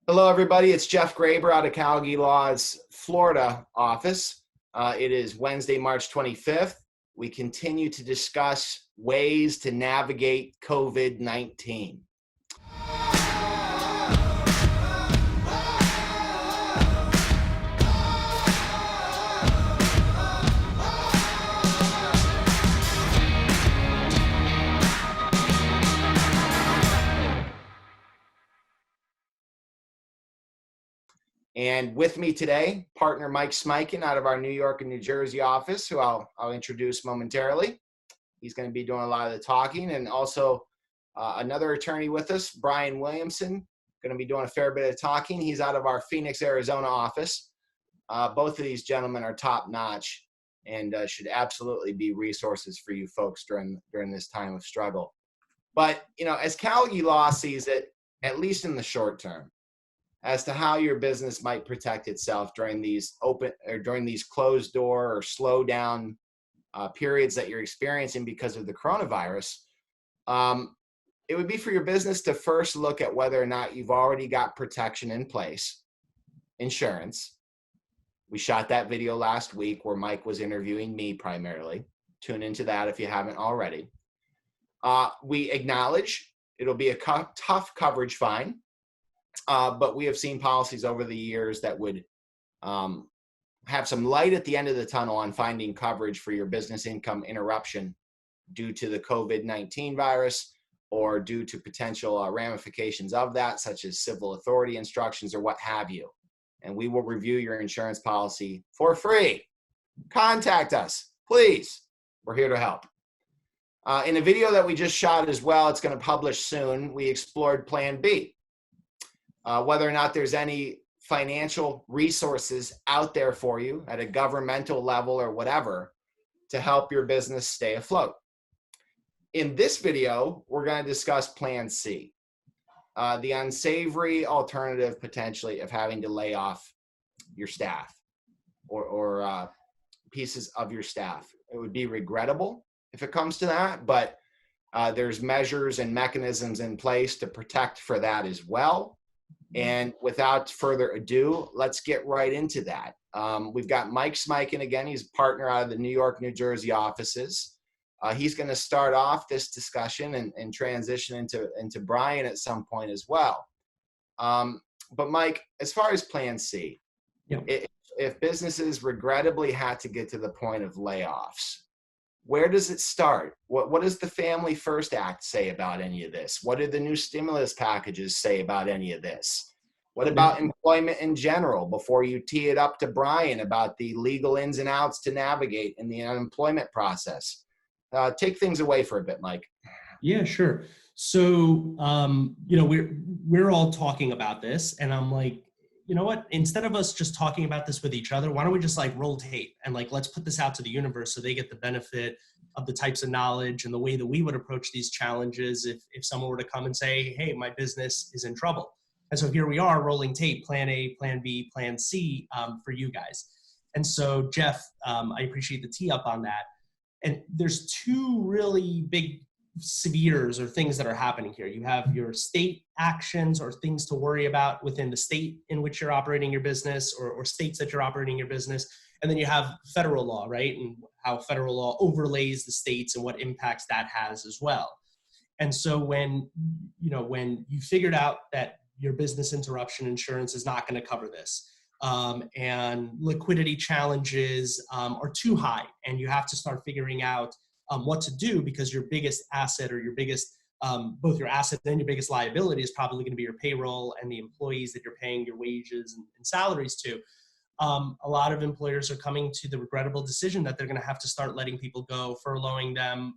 Hello, everybody. It's Jeff Graber out of Callagy Law's Florida office. It is Wednesday, March 25th. We continue to discuss ways to navigate COVID-19. And with me today, partner Mike Smikin out of our New York and New Jersey office, who I'll introduce momentarily. He's going to be doing a lot of the talking, and also another attorney with us, Brian Williamson, going to be doing a fair bit of talking. He's out of our Phoenix, Arizona office. Both of these gentlemen are top-notch and should absolutely be resources for you folks during this time of struggle. But, as Callagy Law sees it, at least in the short term, as to how your business might protect itself during these closed door or slow down periods that you're experiencing because of the coronavirus, it would be for your business to first look at whether or not you've already got protection in place, insurance. We shot that video last week where Mike was interviewing me primarily. Tune into that if you haven't already. We acknowledge it'll be a tough coverage fine. But we have seen policies over the years that would have some light at the end of the tunnel on finding coverage for your business income interruption due to the COVID-19 virus or due to potential ramifications of that, such as civil authority instructions or what have you. And we will review your insurance policy for free. Contact us, please. We're here to help. In a video that we just shot as well, it's going to publish soon, we explored Plan B. Whether or not there's any financial resources out there for you at a governmental level or whatever to help your business stay afloat. In this video, we're going to discuss Plan C, the unsavory alternative potentially of having to lay off your staff or pieces of your staff. It would be regrettable if it comes to that, but there's measures and mechanisms in place to protect for that as well. And without further ado, let's get right into that. We've got Mike Smikin again. He's a partner out of the New York, New Jersey offices. He's going to start off this discussion and transition into Brian at some point as well. But Mike, as far as Plan C, if businesses regrettably had to get to the point of layoffs, where does it start? What does the Family First Act say about any of this? What did the new stimulus packages say about any of this? What about employment in general before you tee it up to Brian about the legal ins and outs to navigate in the unemployment process? Take things away for a bit, Mike. Yeah, sure. So, we're all talking about this, and I'm like, you know what, instead of us just talking about this with each other, why don't we just roll tape and let's put this out to the universe so they get the benefit of the types of knowledge and the way that we would approach these challenges if someone were to come and say, hey, my business is in trouble. And so here we are rolling tape, Plan A, Plan B, Plan C for you guys. And so Jeff, I appreciate the tee up on that. And there's two really big severes or things that are happening here. You have your state actions or things to worry about within the state in which you're operating your business or states that you're operating your business. And then you have federal law, right? And how federal law overlays the states and what impacts that has as well. And so when you figured out that your business interruption insurance is not going to cover this, and liquidity challenges are too high, and you have to start figuring out what to do because your biggest asset or your biggest, both your asset and your biggest liability is probably going to be your payroll and the employees that you're paying your wages and salaries to. A lot of employers are coming to the regrettable decision that they're going to have to start letting people go, furloughing them,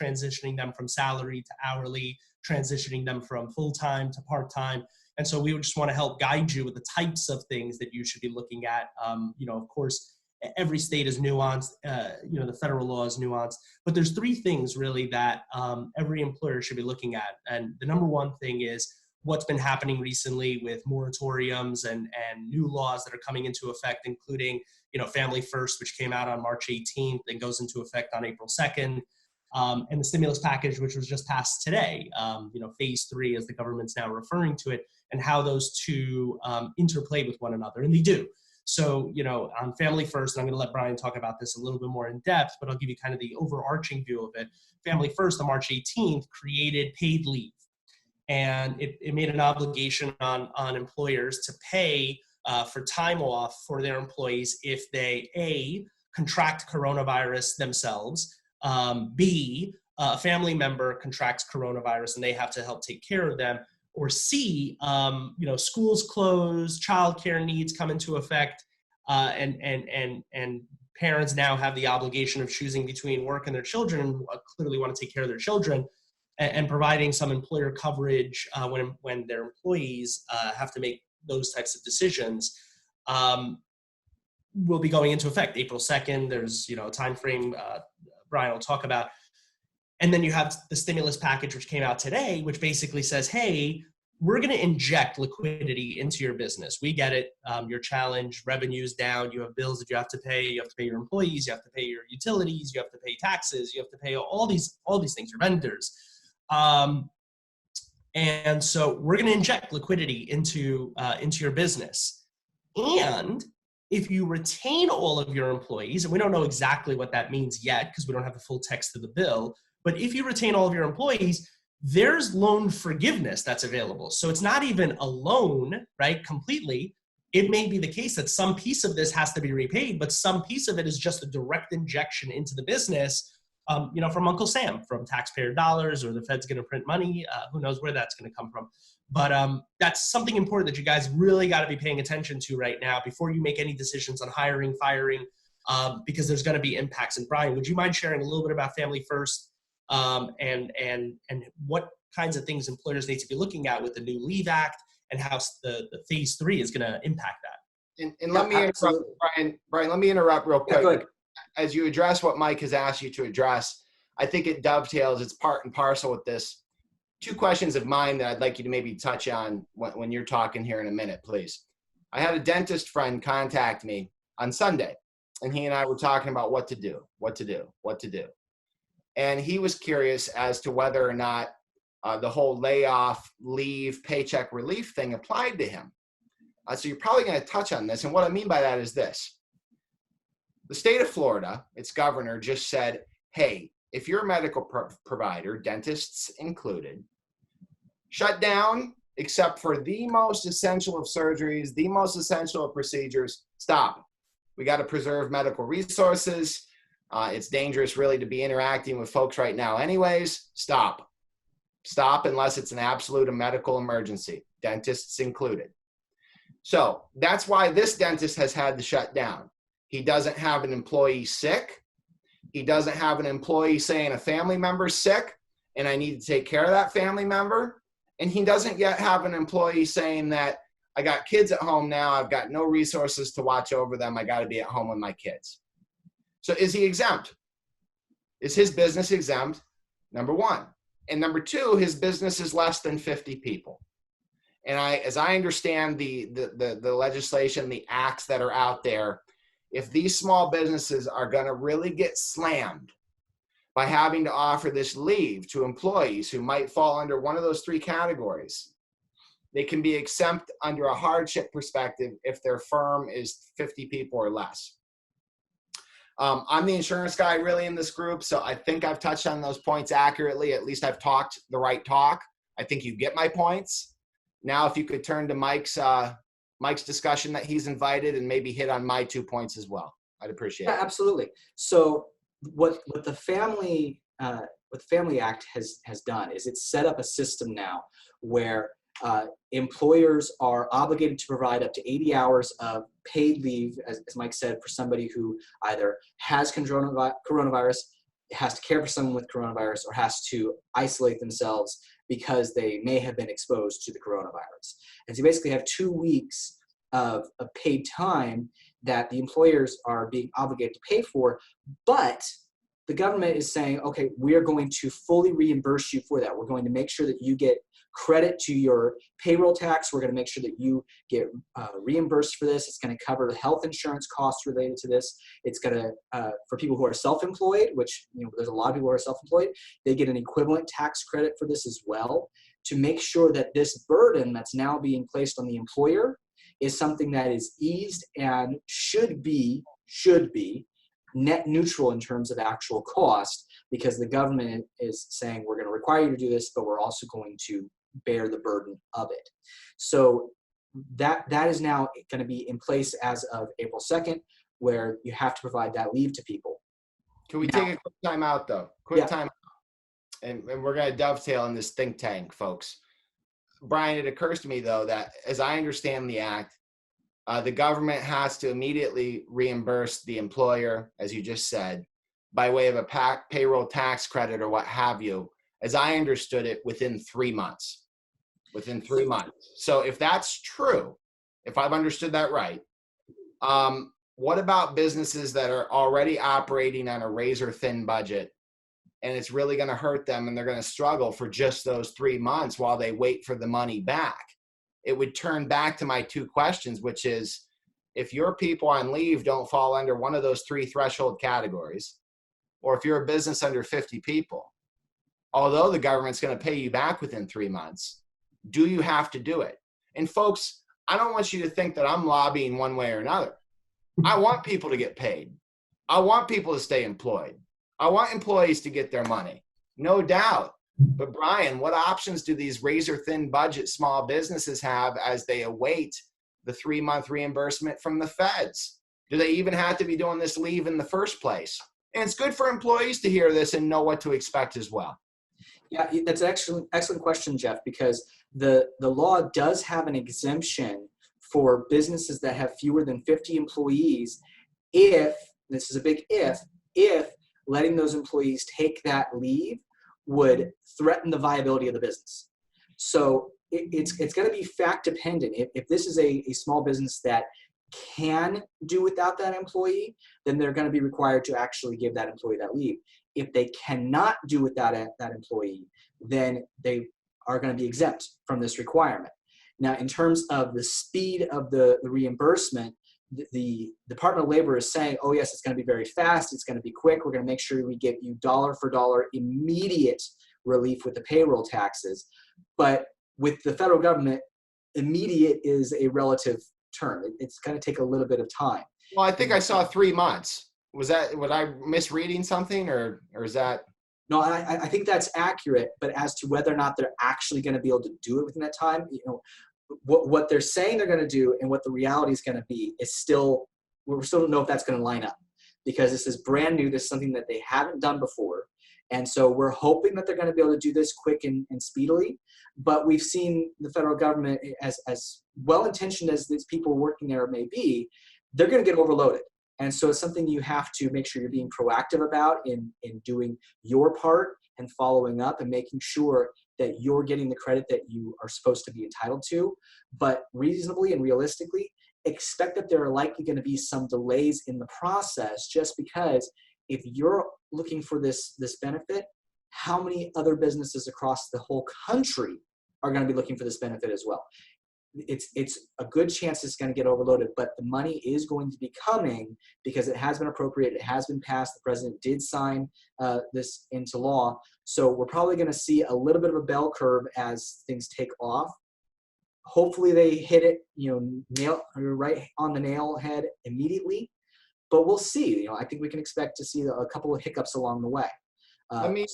transitioning them from salary to hourly, transitioning them from full-time to part-time. And so we would just want to help guide you with the types of things that you should be looking at. Of course, every state is nuanced, the federal law is nuanced, but there's three things really that every employer should be looking at. And the number one thing is what's been happening recently with moratoriums and new laws that are coming into effect, including, Family First, which came out on March 18th and goes into effect on April 2nd. and the stimulus package, which was just passed today, phase 3, as the government's now referring to it, and how those two interplay with one another, and they do. So, on Family First, and I'm going to let Brian talk about this a little bit more in depth, but I'll give you kind of the overarching view of it. Family First, on March 18th, created paid leave. And it made an obligation on employers to pay for time off for their employees if they, A, contract coronavirus themselves, B, a family member contracts coronavirus and they have to help take care of them, or C, schools close, childcare needs come into effect, and parents now have the obligation of choosing between work and their children, and clearly want to take care of their children, and providing some employer coverage when their employees have to make those types of decisions, will be going into effect April 2nd. There's a time frame Brian will talk about. And then you have the stimulus package, which came out today, which basically says, hey, we're going to inject liquidity into your business. We get it. Your challenge, revenue's down. You have bills that you have to pay. You have to pay your employees. You have to pay your utilities. You have to pay taxes. You have to pay all these things, your vendors. And so we're going to inject liquidity into your business. And if you retain all of your employees, and we don't know exactly what that means yet because we don't have the full text of the bill, but if you retain all of your employees, there's loan forgiveness that's available. So it's not even a loan, right, completely. It may be the case that some piece of this has to be repaid, but some piece of it is just a direct injection into the business, from Uncle Sam, from taxpayer dollars, or the Fed's going to print money. Who knows where that's going to come from. But that's something important that you guys really got to be paying attention to right now before you make any decisions on hiring, firing, because there's going to be impacts. And Brian, would you mind sharing a little bit about Family First and what kinds of things employers need to be looking at with the new Leave Act, and how the phase 3 is going to impact that? And let me interrupt, Brian, let me interrupt real quick. Yeah, go ahead. As you address what Mike has asked you to address, I think it dovetails, it's part and parcel with this. 2 questions of mine that I'd like you to maybe touch on when you're talking here in a minute, please. I had a dentist friend contact me on Sunday, and he and I were talking about what to do. And he was curious as to whether or not the whole layoff, leave, paycheck relief thing applied to him. So you're probably going to touch on this. And what I mean by that is this. The state of Florida, its governor, just said, hey, if you're a medical provider, dentists included, shut down except for the most essential of surgeries, the most essential of procedures, stop. We got to preserve medical resources. It's dangerous really to be interacting with folks right now anyways. Stop. Stop unless it's an absolute medical emergency, dentists included. So that's why this dentist has had to shut down. He doesn't have an employee sick. He doesn't have an employee saying a family member's sick and I need to take care of that family member. And he doesn't yet have an employee saying that I got kids at home now. I've got no resources to watch over them. I got to be at home with my kids. So is he exempt? Is his business exempt? Number one. And number two, his business is less than 50 people. And as I understand the legislation, the acts that are out there, if these small businesses are going to really get slammed by having to offer this leave to employees who might fall under one of those 3 categories, they can be exempt under a hardship perspective if their firm is 50 people or less. I'm the insurance guy really in this group, so I think I've touched on those points accurately. At least I've talked the right talk. I think you get my points. Now, if you could turn to Mike's discussion that he's invited and maybe hit on my 2 points as well, I'd appreciate it. Absolutely. So what the Family Act has done is it's set up a system now where employers are obligated to provide up to 80 hours of paid leave, as Mike said, for somebody who either has coronavirus, has to care for someone with coronavirus, or has to isolate themselves because they may have been exposed to the coronavirus. And so you basically have 2 weeks of paid time that the employers are being obligated to pay for, but the government is saying, okay, we're going to fully reimburse you for that. We're going to make sure that you get credit to your payroll tax. We're going to make sure that you get reimbursed for this. It's going to cover the health insurance costs related to this. It's going to, for people who are self-employed, which, there's a lot of people who are self-employed, they get an equivalent tax credit for this as well, to make sure that this burden that's now being placed on the employer is something that is eased and should be net neutral in terms of actual cost, because the government is saying we're going to require you to do this, but we're also going to bear the burden of it. So that is now going to be in place as of April 2nd, where you have to provide that leave to people. Can we take a quick time out, though? Time out. And we're going to dovetail in this think tank, folks. Brian, it occurs to me, though, that as I understand the act, the government has to immediately reimburse the employer, as you just said, by way of a payroll tax credit or what have you, as I understood it, within 3 months. Within 3 months. So if that's true, if I've understood that right, what about businesses that are already operating on a razor-thin budget, and it's really going to hurt them and they're going to struggle for just those 3 months while they wait for the money back? It would turn back to my two questions, which is, if your people on leave don't fall under one of those three threshold categories, or if you're a business under 50 people, although the government's going to pay you back within 3 months, do you have to do it? And folks, I don't want you to think that I'm lobbying one way or another. I want people to get paid. I want people to stay employed. I want employees to get their money, no doubt. But Brian, what options do these razor-thin budget small businesses have as they await the 3-month reimbursement from the feds? Do they even have to be doing this leave in the first place? And it's good for employees to hear this and know what to expect as well. Yeah, that's an excellent question, Jeff, because the law does have an exemption for businesses that have fewer than 50 employees if, this is a big if letting those employees take that leave would threaten the viability of the business. So it's going to be fact dependent. If this is a small business that can do without that employee, then they're going to be required to actually give that employee that leave. If they cannot do without that employee, then they are going to be exempt from this requirement. Now, in terms of the speed of the reimbursement, the Department of Labor is saying, oh yes, it's going to be very fast, it's going to be quick, we're going to make sure we get you dollar for dollar immediate relief with the payroll taxes. But with the federal government, immediate is a relative term. It's going to take a little bit of time. Well, I think I saw 3 months. Was I misreading something, or is that? No, I think that's accurate, but as to whether or not they're actually going to be able to do it within that time, what they're saying they're going to do and what the reality is going to be is we still don't know if that's going to line up, because this is brand new. This is something that they haven't done before. And so we're hoping that they're going to be able to do this quick and speedily. But we've seen the federal government, as well-intentioned as these people working there may be, they're going to get overloaded. And so it's something you have to make sure you're being proactive about in doing your part and following up and making sure that you're getting the credit that you are supposed to be entitled to. But reasonably and realistically, expect that there are likely going to be some delays in the process, just because if you're looking for this benefit, how many other businesses across the whole country are going to be looking for this benefit as well? It's a good chance it's going to get overloaded, but the money is going to be coming because it has been appropriated, it has been passed. The president did sign this into law. So we're probably going to see a little bit of a bell curve as things take off. Hopefully they hit it, nail right on the nail head immediately, but we'll see. I think we can expect to see a couple of hiccups along the way. Let me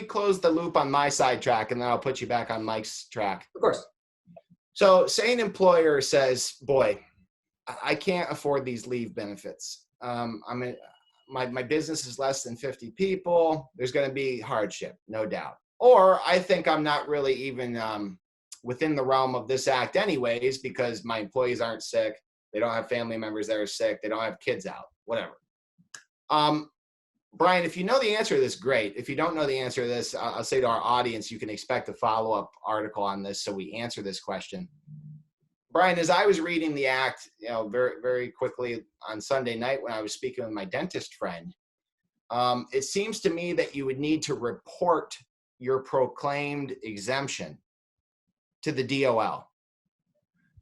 close the loop on my side track, and then I'll put you back on Mike's track. Of course. So say an employer says, boy, I can't afford these leave benefits. My business is less than 50 people. There's going to be hardship, no doubt. Or I think I'm not really even within the realm of this act anyways, because my employees aren't sick. They don't have family members that are sick. They don't have kids out, whatever. Brian, if you know the answer to this, great. If you don't know the answer to this, I'll say to our audience, you can expect a follow-up article on this so we answer this question. Brian, as I was reading the act, very, very quickly on Sunday night when I was speaking with my dentist friend, it seems to me that you would need to report your proclaimed exemption to the DOL.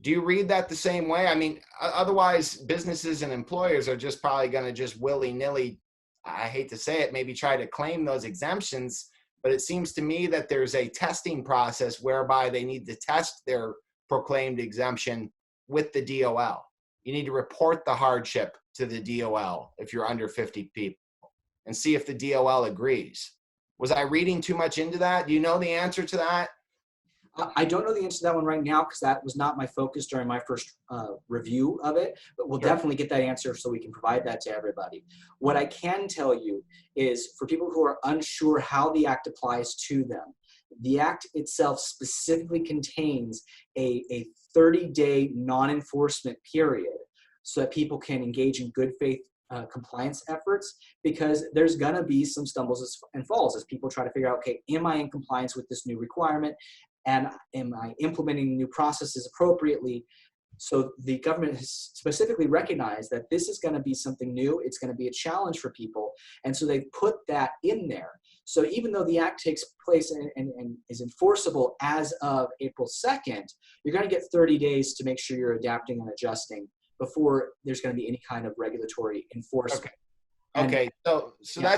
Do you read that the same way? I mean, otherwise businesses and employers are just probably going to just willy-nilly, I hate to say it, maybe try to claim those exemptions. But it seems to me that there's a testing process whereby they need to test their proclaimed exemption with the DOL. You need to report the hardship to the DOL if you're under 50 people and see if the DOL agrees. Was I reading too much into that? Do you know the answer to that? I don't know the answer to that one right now because that was not my focus during my first review of it, but we'll definitely get that answer so we can provide that to everybody. What I can tell you is for people who are unsure how the Act applies to them, the Act itself specifically contains a 30-day non-enforcement period so that people can engage in good faith compliance efforts, because there's going to be some stumbles and falls as people try to figure out, okay, am I in compliance with this new requirement? And am I implementing new processes appropriately? So the government has specifically recognized that this is going to be something new. It's going to be a challenge for people. And so they put that in there. So even though the Act takes place and is enforceable as of April 2nd, you're going to get 30 days to make sure you're adapting and adjusting before there's going to be any kind of regulatory enforcement. Okay. So yeah.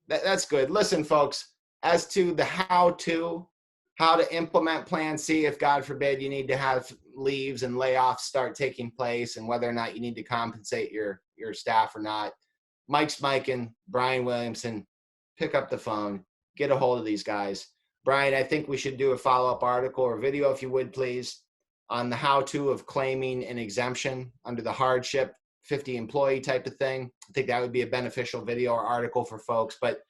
That's good. Listen, folks, as to the how to implement Plan C if, God forbid, you need to have leaves and layoffs start taking place, and whether or not you need to compensate your staff or not. Mike Smikin, Brian Williamson, pick up the phone, get a hold of these guys. Brian, I think we should do a follow-up article or video, if you would, please, on the how-to of claiming an exemption under the hardship 50 employee type of thing. I think that would be a beneficial video or article for folks. But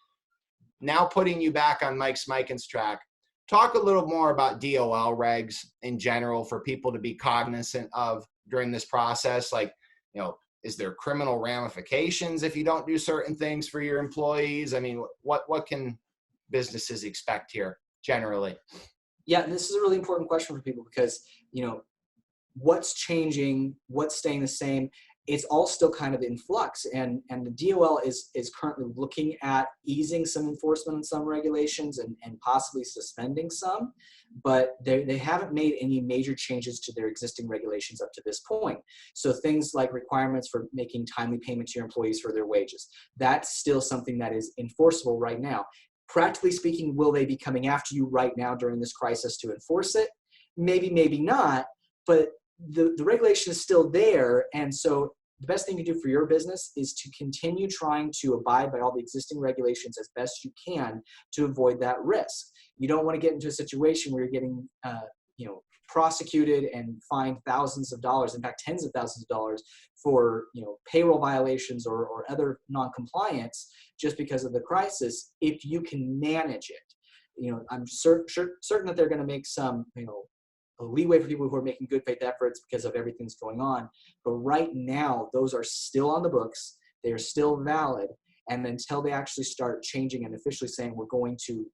now putting you back on Mike Smikin's track, talk a little more about DOL regs in general for people to be cognizant of during this process. Like, is there criminal ramifications if you don't do certain things for your employees? I mean, what can businesses expect here generally? Yeah, this is a really important question for people because, what's changing, what's staying the same, it's all still kind of in flux. And the DOL is currently looking at easing some enforcement on some regulations and possibly suspending some, but they haven't made any major changes to their existing regulations up to this point. So things like requirements for making timely payment to your employees for their wages, that's still something that is enforceable right now. Practically speaking, will they be coming after you right now during this crisis to enforce it? Maybe, maybe not, but the regulation is still there. And so the best thing to do for your business is to continue trying to abide by all the existing regulations as best you can to avoid that risk. You don't want to get into a situation where you're getting prosecuted and fined thousands of dollars, in fact, tens of thousands of dollars for payroll violations or other non-compliance just because of the crisis. If you can manage it, I'm certain that they're going to make some a leeway for people who are making good faith efforts because of everything that's going on. But right now, those are still on the books. They are still valid. And until they actually start changing and officially saying we're going to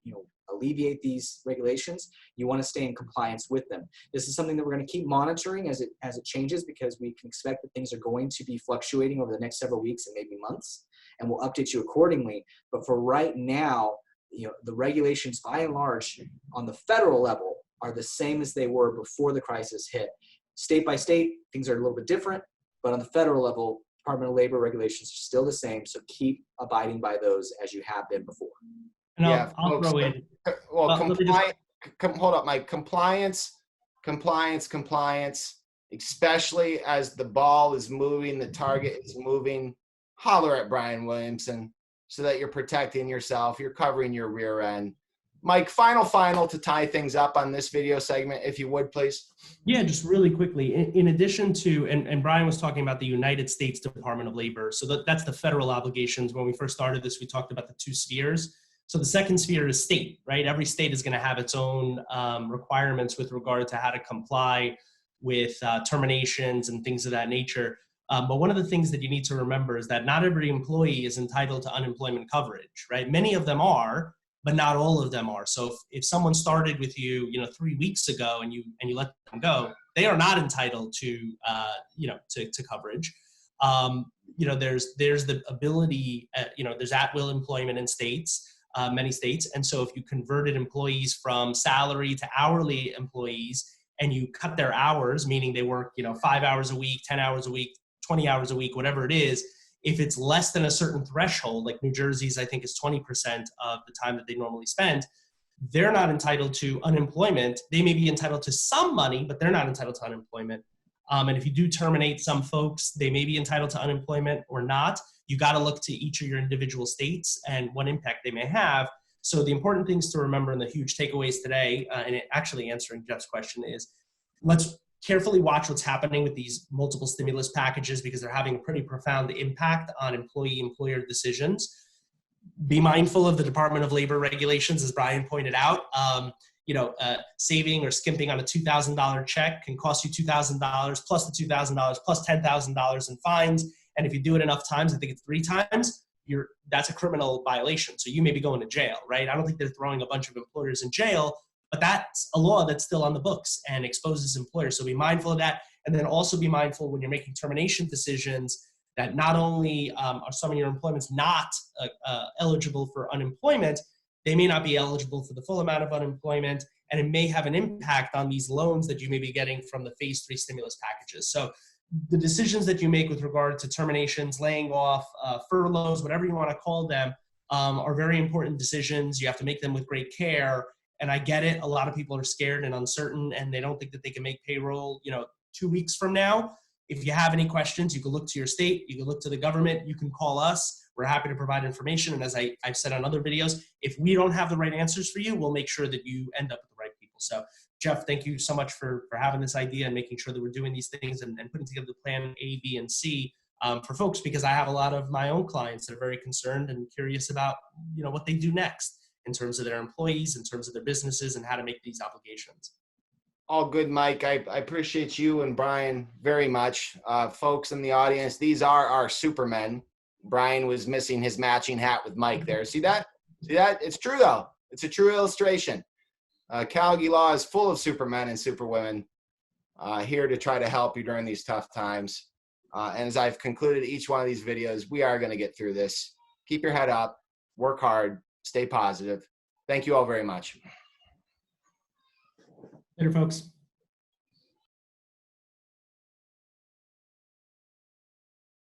alleviate these regulations, you want to stay in compliance with them. This is something that we're going to keep monitoring as it changes, because we can expect that things are going to be fluctuating over the next several weeks and maybe months, and we'll update you accordingly. But for right now, the regulations by and large on the federal level are the same as they were before the crisis hit. State by state, things are a little bit different, but on the federal level, Department of Labor regulations are still the same. So keep abiding by those as you have been before. And I'll throw in. Well, hold up, Mike. Compliance, especially as the ball is moving, the target is moving. Holler at Brian Williamson so that you're protecting yourself, you're covering your rear end. Mike, final to tie things up on this video segment, if you would, please. Yeah, just really quickly. In addition to, and Brian was talking about the United States Department of Labor. So that's the federal obligations. When we first started this, we talked about the two spheres. So the second sphere is state, right? Every state is going to have its own requirements with regard to how to comply with terminations and things of that nature. But one of the things that you need to remember is that not every employee is entitled to unemployment coverage, right? Many of them are, but not all of them are. So if someone started with you, 3 weeks ago and you let them go, they are not entitled to, to coverage. You know, there's the ability, you know, there's at-will employment in states, many states. And so if you converted employees from salary to hourly employees and you cut their hours, meaning they work, you know, 5 hours a week, 10 hours a week, 20 hours a week, whatever it is, if it's less than a certain threshold, like New Jersey's, I think is 20% of the time that they normally spend, they're not entitled to unemployment. They may be entitled to some money, but they're not entitled to unemployment. And if you do terminate some folks, they may be entitled to unemployment or not. You got to look to each of your individual states and what impact they may have. So the important things to remember and the huge takeaways today, and it actually answering Jeff's question, is let's carefully watch what's happening with these multiple stimulus packages because they're having a pretty profound impact on employee-employer decisions. Be mindful of the Department of Labor regulations, as Brian pointed out. You know, saving or skimping on a $2,000 check can cost you $2,000 plus the $2,000 plus $10,000 in fines. And if you do it enough times, I think it's 3 times, that's a criminal violation. So you may be going to jail, right? I don't think they're throwing a bunch of employers in jail, but that's a law that's still on the books and exposes employers. So be mindful of that. And then also be mindful when you're making termination decisions that not only are some of your employments not eligible for unemployment, they may not be eligible for the full amount of unemployment, and it may have an impact on these loans that you may be getting from the phase 3 stimulus packages. So the decisions that you make with regard to terminations, laying off, furloughs, whatever you want to call them, are very important decisions. You have to make them with great care. And I get it. A lot of people are scared and uncertain, and they don't think that they can make payroll, you know, 2 weeks from now. If you have any questions, you can look to your state, you can look to the government, you can call us. We're happy to provide information. And as I've said on other videos, if we don't have the right answers for you, we'll make sure that you end up with the right people. So Jeff, thank you so much for having this idea and making sure that we're doing these things and putting together the plan A, B, and C for folks, because I have a lot of my own clients that are very concerned and curious about, you know, what they do next in terms of their employees, in terms of their businesses, and how to make these obligations. All good, Mike. I appreciate you and Brian very much. Folks in the audience, these are our supermen. Brian was missing his matching hat with Mike there. See that? See that? It's true, though. It's a true illustration. Callagy Law is full of supermen and superwomen here to try to help you during these tough times. And as I've concluded each one of these videos, we are going to get through this. Keep your head up, work hard, stay positive. Thank you all very much. Later, folks.